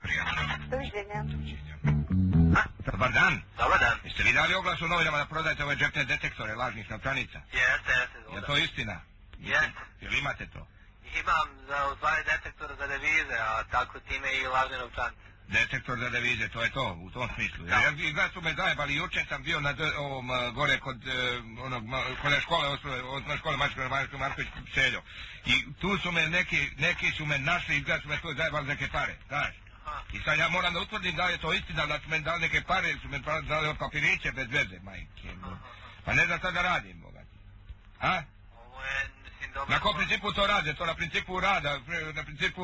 prijatno. Doviđenja. Dobar dan. Dobar dan. Jeste vi dali oglas u novinama da prodajete ove džepne detektore lažnih novčanica? Jeste. Je to istina? Jeste. Jel imate to? Imam za uzvanje detektora za devize, a tako time i lažne novčance. Detektor za devize, to je to, u tom smislu. Da. Ja izgleda su me zajebali, jučer sam bio na ovom gore kod kod škole, osnovne škole Marković Seljo. I tu su me neki su me našli, izgleda su me tu zajebali neke pare, znaš. I sad ja moram da utvrdim da je to istina, da su me dali neke pare, ili su me dali papiriće bez veze, majke. Pa ne znam sad da radim, boga. A? Ovo je, mislim, dobro. Na kom principu to rade? To na principu rada, na principu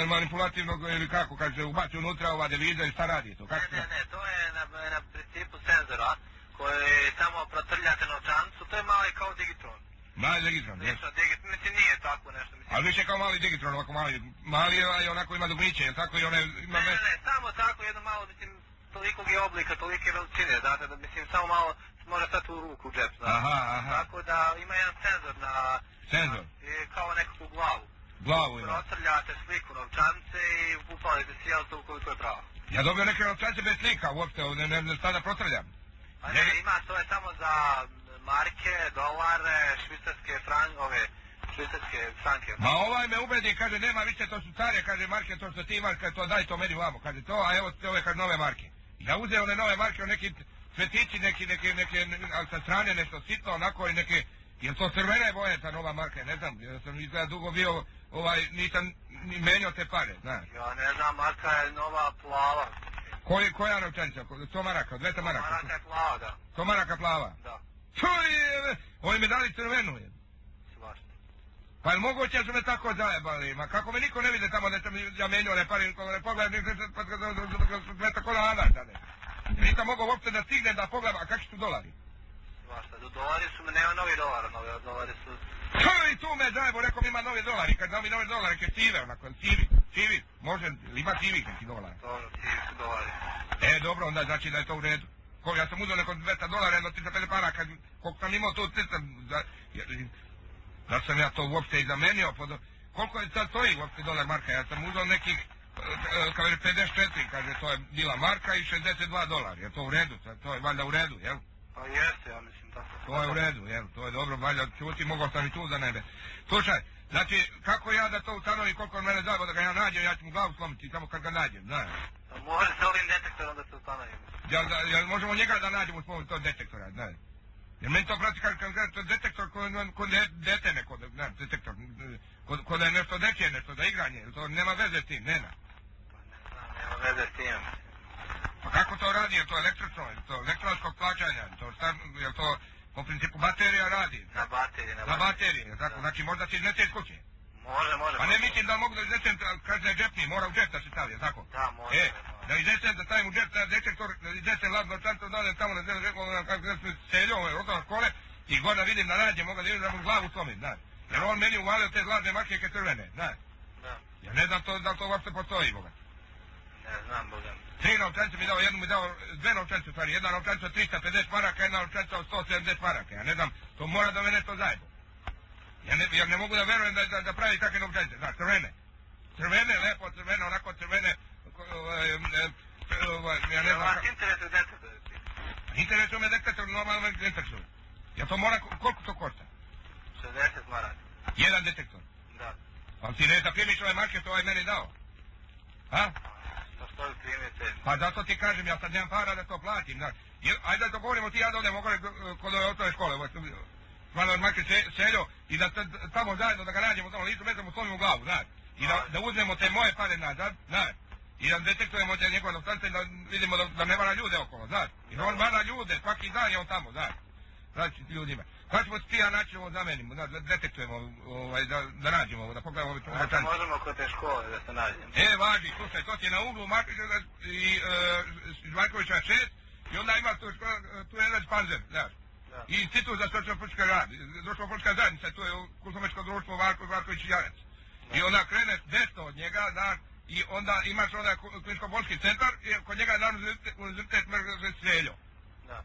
manipulativnog ili kako, kad se ubaci unutra ova deviza i šta radi to? Kako Ne, to je na principu senzora koji samo protrljate novčancu, to je mali kao digitron. Mali digitron, jes? Mislim, nije tako nešto, mislim. Ali više kao mali digitron, ovako mali je onako ima dugmiće, jel tako i one ima... Ne, samo tako jedno malo, mislim, tolikog je oblika, tolike veličine, znate, da mislim, samo malo može stati u ruku, u džep, znate. Aha. Tako da ima jedan senzor na... Senzor? Kao nekakvu glavu. Glavu ima. Protrljate sliku novčance i upalite si to koliko je pravo. Ja dobio neke novčance bez slika uopšte, ne šta da protrljam. A ne, ima, to je samo za marke, dolare, švicarske franke. Ma ovaj me ubedi, kaže, nema više, to su stare, kaže, marke, to što ti imaš, kaže, to daj to meni vamo, kaže, to, a evo ove, kaže, nove marke. Ja uzeo one nove marke, neki cvetići, neke, ali sa strane nešto sitno, onako i neke, jel to crvene boje, ta nova marka, ne znam, jer sam izgleda dugo bio, nisam ni menio te pare, znaš. Ja ne znam, marka je nova plava. Koja novčanica? 100 maraka, 200 maraka? 100 maraka je plava, da. 100 maraka plava? Da. Oni mi dali crvenu, je. Svašta. Pa je moguće da su me tako zajebali, ma kako me niko ne vide tamo da sam ja menio one pare, pogledaj, sve tako na anaš, da ne. Nisam mogao uopšte da stignem da pogledam, a kakvi su dolari? Svašta, dolari su, nema novi dolara, dolari su... I tu me zajebo, rekao mi ima novi dolari, kad mi novi dolari, ke sive, onako, sivi, može, ima sivih neki dolari. Dobro, sivi su dolari. Dobro, onda znači da je to u redu. Ja sam uzeo neko $200, jedno 350 para, koliko sam imao tu 300, da sam ja to uopšte i zamenio, koliko je sad stoji uopšte dolar marka, ja sam uzeo nekih, kaže 54, kaže to je bila marka i $62, je to u redu, to je valjda u redu, jel? Pa jeste, ja mislim tako. To je u redu, jel, to je dobro, valjda čuti, mogao sam i tu da nebe. Slušaj, znači, kako ja da to ustanovim, koliko on mene zajebo da ga ja nađem, ja ću mu glavu slomiti samo kad ga nađem, znaš. Može se ovim detektorom da se ustanovim. Jel možemo njega da nađemo s pomoću tog detektora, znaš? Jer meni to prati kao detektor kod dete neko, znaš, detektor, kod je nešto dečje, nešto za igranje, to nema veze s tim, nema. Pa ne znam, nema veze s tim. Pa kako to radi, je to električno, je to elektronskog plaćanja, je to po principu baterija radi? Na bateriji, je tako, znači možda se iznese iz kuće? Može. Pa ne mislim da mogu da iznesem, kad je džepni, mora u džep da se stavi, je tako? Da, može. Da iznesem, da stavim u džep, da detektor, da iznesem ladno čanto, da odem tamo na Seljo, osnovne škole, i god da vidim da nađem, mogu da vidim da mu glavu slomim, znaš. Jer on meni uvalio te zlatne marke crvene, znaš. Da. Ja ne znam da li to uopšte postoji, boga. Ne znam, boga. 3 novčance mi dao, jednu mi dao, 2 novčance u stvari, jedna novčanca 350 maraka, jedna novčanca od 170 maraka, ja ne znam, to mora da me nešto zajebo. Ja ne mogu da verujem da pravi takve novčance, znaš, crvene, lepo crvene, onako crvene, ja ne znam... Vas interesuje detektor? Interesuje me detektor, normalno detektor. Ja to mora, koliko to košta? 60 maraka. Jedan detektor? Da. Ali ti ne da primiš ove marke što ovaj meni dao? A? Što li primite? Pa zato ti kažem, ja sad nemam para da to platim, znaš. Ajde da dogovorimo ti ja da odem kod ove osnovne škole, Hvala Marke Seljo, i da tamo zajedno da ga nađemo tamo licu mesta mu slomimo glavu, znaš. I da uzmemo te moje pare nazad, znaš. I da detektujemo te njegove novčance i da vidimo da ne vara ljude okolo, znaš. Jer on vara ljude, svaki dan je on tamo, znaš. Znači ljudima. Kada ćemo ti ja naći ovo zamenimo, da detektujemo, da nađemo ovo, da pogledamo ove novčance. Možemo kod te škole da se nađemo. Važi, slušaj, to ti je na uglu Markovića 6 i onda ima tu jedan Panzer, znaš. I institut za socijalno-politički rad, društveno-politička zajednica, to je kulturno-političko društvo Varković i Jarec. I onda kreneš desno od njega, znaš, i onda imaš onaj kliničko-bolski centar i kod njega je naravno univerzitet Seljo. Da.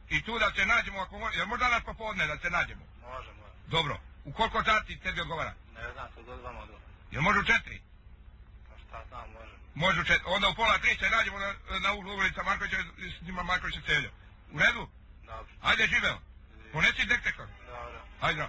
I tu da se nađemo, jer možda danas popodne da se nađemo? Može. Dobro. U koliko sati tebi odgovara? Ne znam, to god vam odgovara. Jel može u 4? Pa šta znam, može. Može onda u pola 3 se nađemo na uglu ulica Markovića i snima Markovića Celjo. U redu? Dobro. Ajde, živeo. Ponesi detektor. Dobro. Ajde.